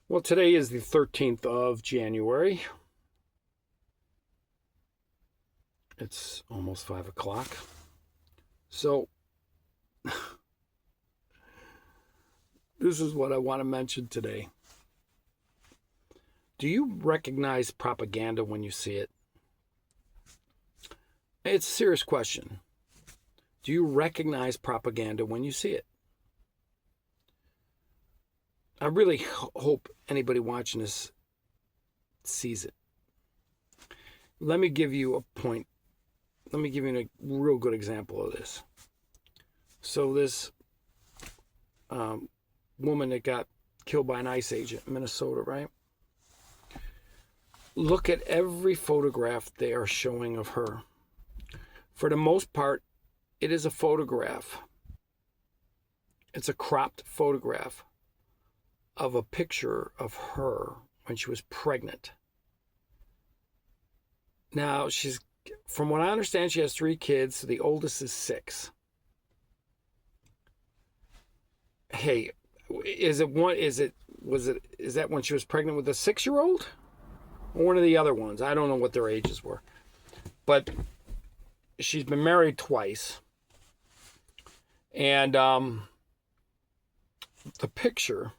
Well, today is the 13th of January. It's almost 5 o'clock. So, this is what I want to mention today. Do you recognize propaganda when you see it? It's a serious question. Do you recognize propaganda when you see it? I really hope anybody watching this sees it. Let me give you a point. Let me give you a real good example of this. So this woman that got killed by an ICE agent in Minnesota, right? Look at every photograph they are showing of her. For the most part, it is a photograph. It's a cropped photograph of a picture of her when she was pregnant. Now, from what I understand, she has 3 kids. So the oldest is 6. Hey, is that when she was pregnant with a 6-year-old? Or one of the other ones? I don't know what their ages were. But she's been married twice. And the picture,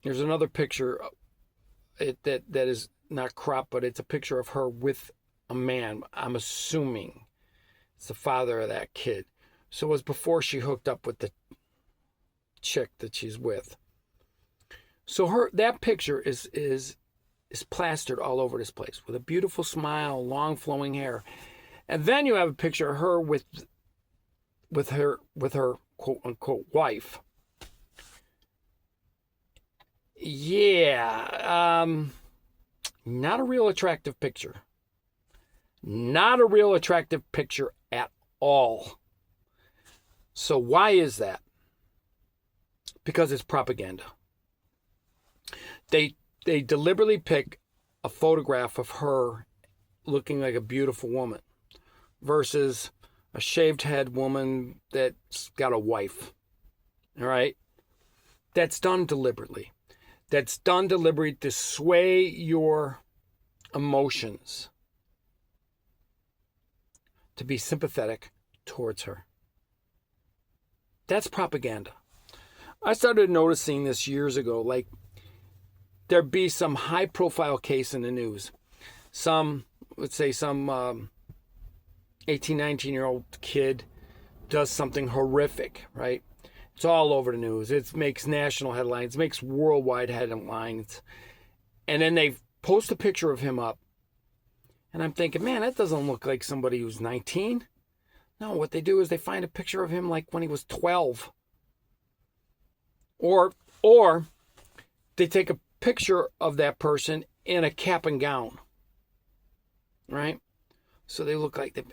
there's another picture that is not cropped, but it's a picture of her with a man. I'm assuming it's the father of that kid. So it was before she hooked up with the chick that she's with. So that picture is plastered all over this place with a beautiful smile, long flowing hair. And then you have a picture of her with her quote unquote wife. Yeah, not a real attractive picture. Not a real attractive picture at all. So why is that? Because it's propaganda. They deliberately pick a photograph of her looking like a beautiful woman versus a shaved head woman that's got a wife. All right? That's done deliberately. That's done deliberately to sway your emotions, to be sympathetic towards her. That's propaganda. I started noticing this years ago, like there'd be some high profile case in the news. Let's say some 18, 19-year-old kid does something horrific, right? It's all over the news. It makes national headlines, makes worldwide headlines. And then they post a picture of him up. And I'm thinking, man, that doesn't look like somebody who's 19. No, what they do is they find a picture of him like when he was 12. Or they take a picture of that person in a cap and gown. Right? So they look like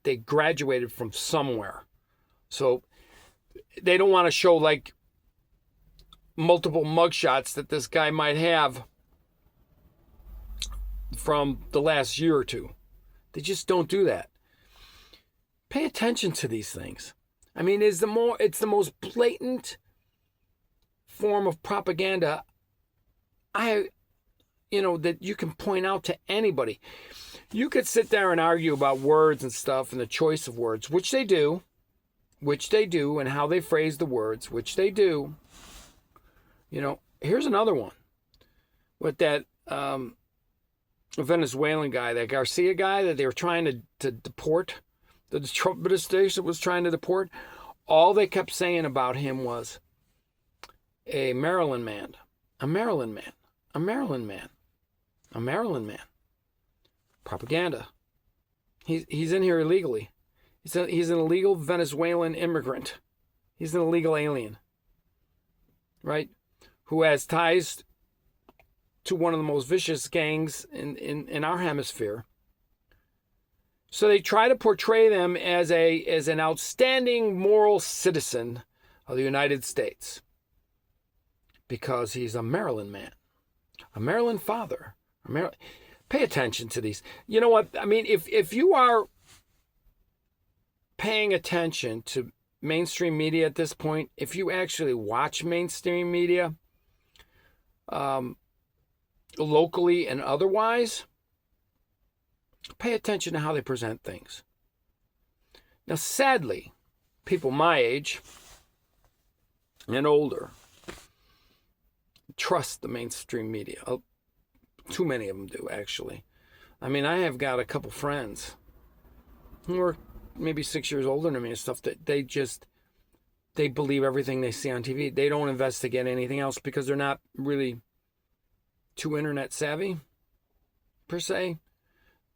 they graduated from somewhere. So they don't want to show like multiple mugshots that this guy might have from the last year or two. They just don't do that. Pay attention to these things. I mean, it's the most blatant form of propaganda that you can point out to anybody. You could sit there and argue about words and stuff and the choice of words, which they do, and how they phrase the words, which they do. Here's another one with that Venezuelan guy, that Garcia guy that they were trying to deport, the Trump administration was trying to deport. All they kept saying about him was a Maryland man, a Maryland man, a Maryland man, a Maryland man. Propaganda. He's in here illegally. He's an illegal Venezuelan immigrant. He's an illegal alien, right? Who has ties to one of the most vicious gangs in our hemisphere. So they try to portray them as an outstanding moral citizen of the United States because he's a Maryland man, a Maryland father, Pay attention to these. You know what? I mean, if you are paying attention to mainstream media at this point, if you actually watch mainstream media, locally and otherwise, pay attention to how they present things. Now, sadly, people my age and older trust the mainstream media. Too many of them do, actually. I mean, I have got a couple friends who are maybe 6 years older than me and stuff that they believe everything they see on TV. They don't investigate anything else because they're not really too internet savvy, per se.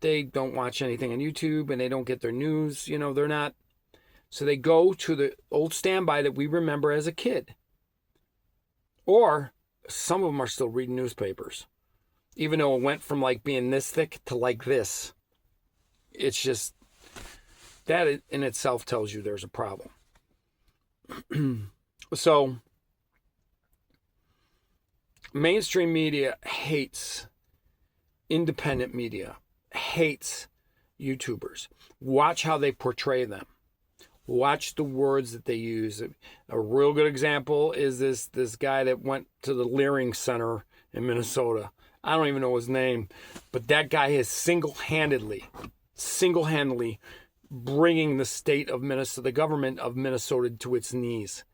They don't watch anything on YouTube and they don't get their news. They're not. So they go to the old standby that we remember as a kid. Or some of them are still reading newspapers, even though it went from like being this thick to like this. It's just, that in itself tells you there's a problem. So, mainstream media hates independent media, hates YouTubers. Watch how they portray them. Watch the words that they use. A real good example is this guy that went to the Leering Center in Minnesota. I don't even know his name, but that guy is single-handedly bringing the state of Minnesota, the government of Minnesota, to its knees.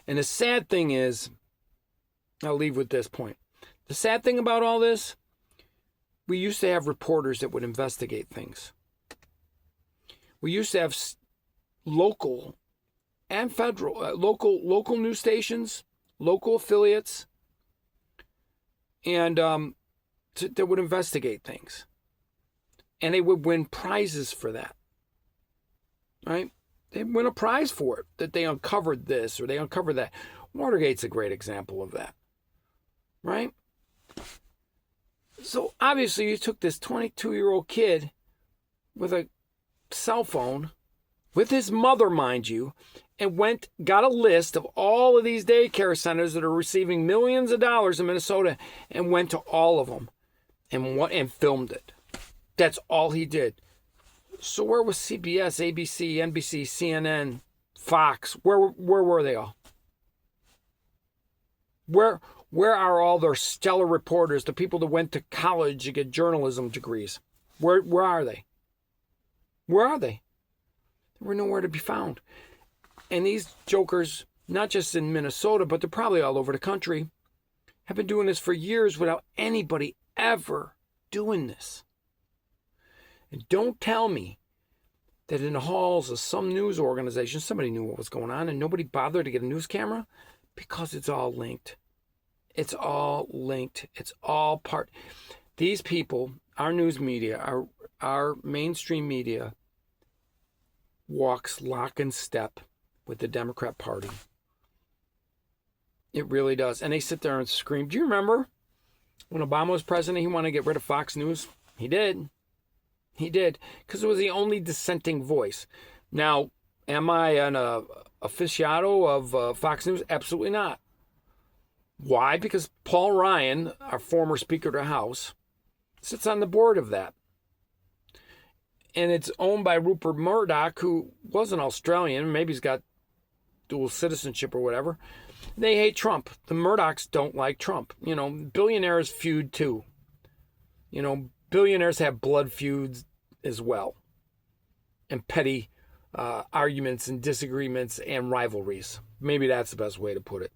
And the sad thing is, I'll leave with this point. The sad thing about all this, we used to have reporters that would investigate things. We used to have local and federal, local news stations, local affiliates, and that would investigate things. And they would win prizes for that. Right? They win a prize for it, that they uncovered this or they uncovered that. Watergate's a great example of that. Right? So obviously you took this 22-year-old kid with a cell phone, with his mother, mind you, and got a list of all of these daycare centers that are receiving millions of dollars in Minnesota, and went to all of them and filmed it. That's all he did. So where was CBS, ABC, NBC, CNN, Fox? Where were they all? Where are all their stellar reporters, the people that went to college to get journalism degrees? Where are they? Where are they? They were nowhere to be found. And these jokers, not just in Minnesota, but they're probably all over the country, have been doing this for years without anybody ever doing this. And don't tell me that in the halls of some news organization, somebody knew what was going on and nobody bothered to get a news camera, because it's all linked. It's all linked. It's all part. These people, our news media, our mainstream media, walks lock and step with the Democrat Party. It really does. And they sit there and scream. Do you remember when Obama was president, he wanted to get rid of Fox News? He did. He did. Because it was the only dissenting voice. Now, am I an aficionado of Fox News? Absolutely not. Why? Because Paul Ryan, our former Speaker of the House, sits on the board of that. And it's owned by Rupert Murdoch, who was an Australian. Maybe he's got dual citizenship or whatever. They hate Trump. The Murdochs don't like Trump. Billionaires feud too. Billionaires have blood feuds as well. And petty arguments and disagreements and rivalries. Maybe that's the best way to put it.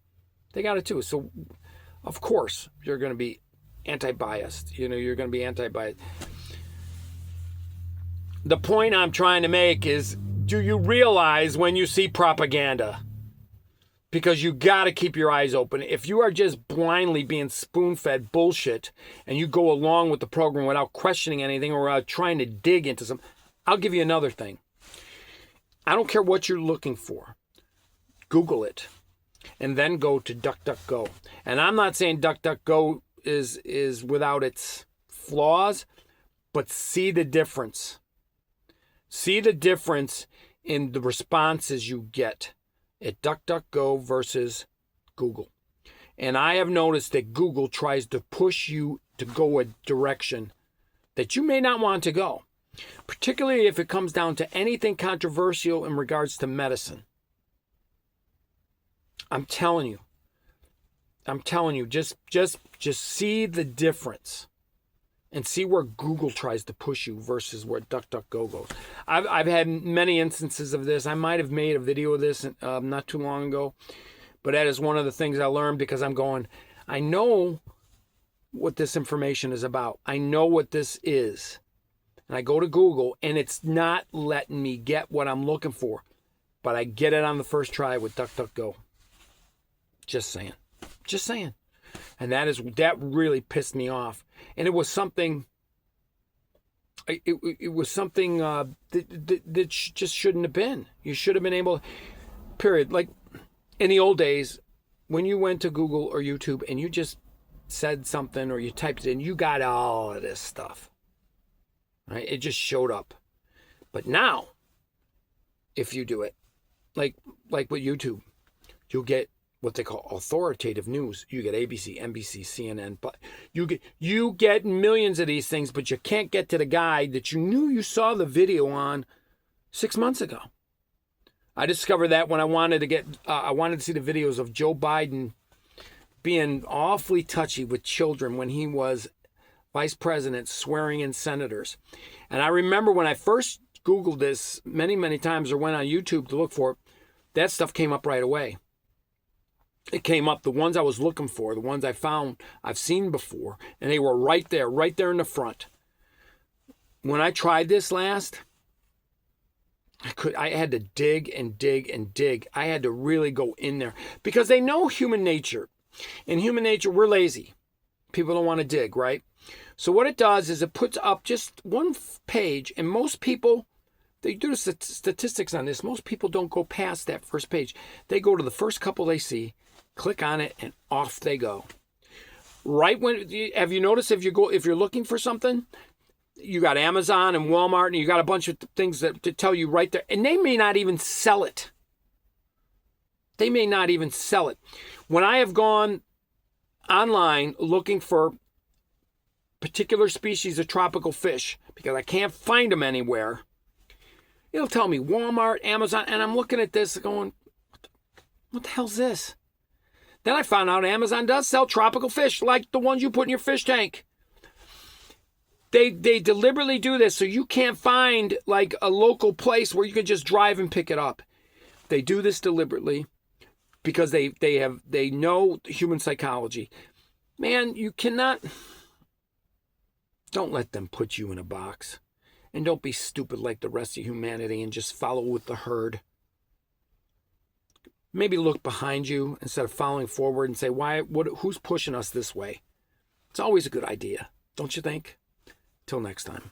They got it too. So, of course, you're going to be anti-biased. You're going to be anti-biased. The point I'm trying to make is, do you realize when you see propaganda? Because you got to keep your eyes open. If you are just blindly being spoon-fed bullshit and you go along with the program without questioning anything or without trying to dig into some, I'll give you another thing. I don't care what you're looking for. Google it. And then go to DuckDuckGo. And I'm not saying DuckDuckGo is without its flaws, but see the difference. See the difference in the responses you get at DuckDuckGo versus Google. And I have noticed that Google tries to push you to go a direction that you may not want to go, particularly if it comes down to anything controversial in regards to medicine. I'm telling you, I'm telling you, just see the difference and see where Google tries to push you versus where DuckDuckGo goes. I've had many instances of this. I might have made a video of this not too long ago, but that is one of the things I learned because I'm going, I know what this information is about. I know what this is. And I go to Google and it's not letting me get what I'm looking for, but I get it on the first try with DuckDuckGo. Just saying. Just saying. And that really pissed me off. And it was something, it was something that just shouldn't have been. You should have been able, period. Like in the old days, when you went to Google or YouTube and you just said something or you typed it in, you got all of this stuff. Right? It just showed up. But now, if you do it, like with YouTube, you'll get what they call authoritative news. You get ABC, NBC, CNN, but you get millions of these things, but you can't get to the guy that you knew you saw the video on 6 months ago. I discovered that when I wanted to see the videos of Joe Biden being awfully touchy with children when he was vice president, swearing in senators. And I remember when I first Googled this many, many times or went on YouTube to look for it, that stuff came up right away. It came up, the ones I was looking for, the ones I found I've seen before, and they were right there in the front. When I tried this last, I had to dig and dig and dig. I had to really go in there because they know human nature. In human nature, we're lazy. People don't want to dig, right? So what it does is it puts up just one page, and most people, they do the statistics on this, most people don't go past that first page. They go to the first couple they see, click on it, and off they go. Right when, have you noticed if you're looking for something, you got Amazon and Walmart, and you got a bunch of things that to tell you right there, and they may not even sell it. They may not even sell it. When I have gone online looking for particular species of tropical fish because I can't find them anywhere, it'll tell me Walmart, Amazon, and I'm looking at this going, what the hell's this? Then I found out Amazon does sell tropical fish like the ones you put in your fish tank. They deliberately do this so you can't find like a local place where you can just drive and pick it up. They do this deliberately because they know human psychology. Man, you cannot, don't let them put you in a box. And don't be stupid like the rest of humanity and just follow with the herd. Maybe look behind you instead of following forward and say, who's pushing us this way? It's always a good idea, don't you think? Till next time.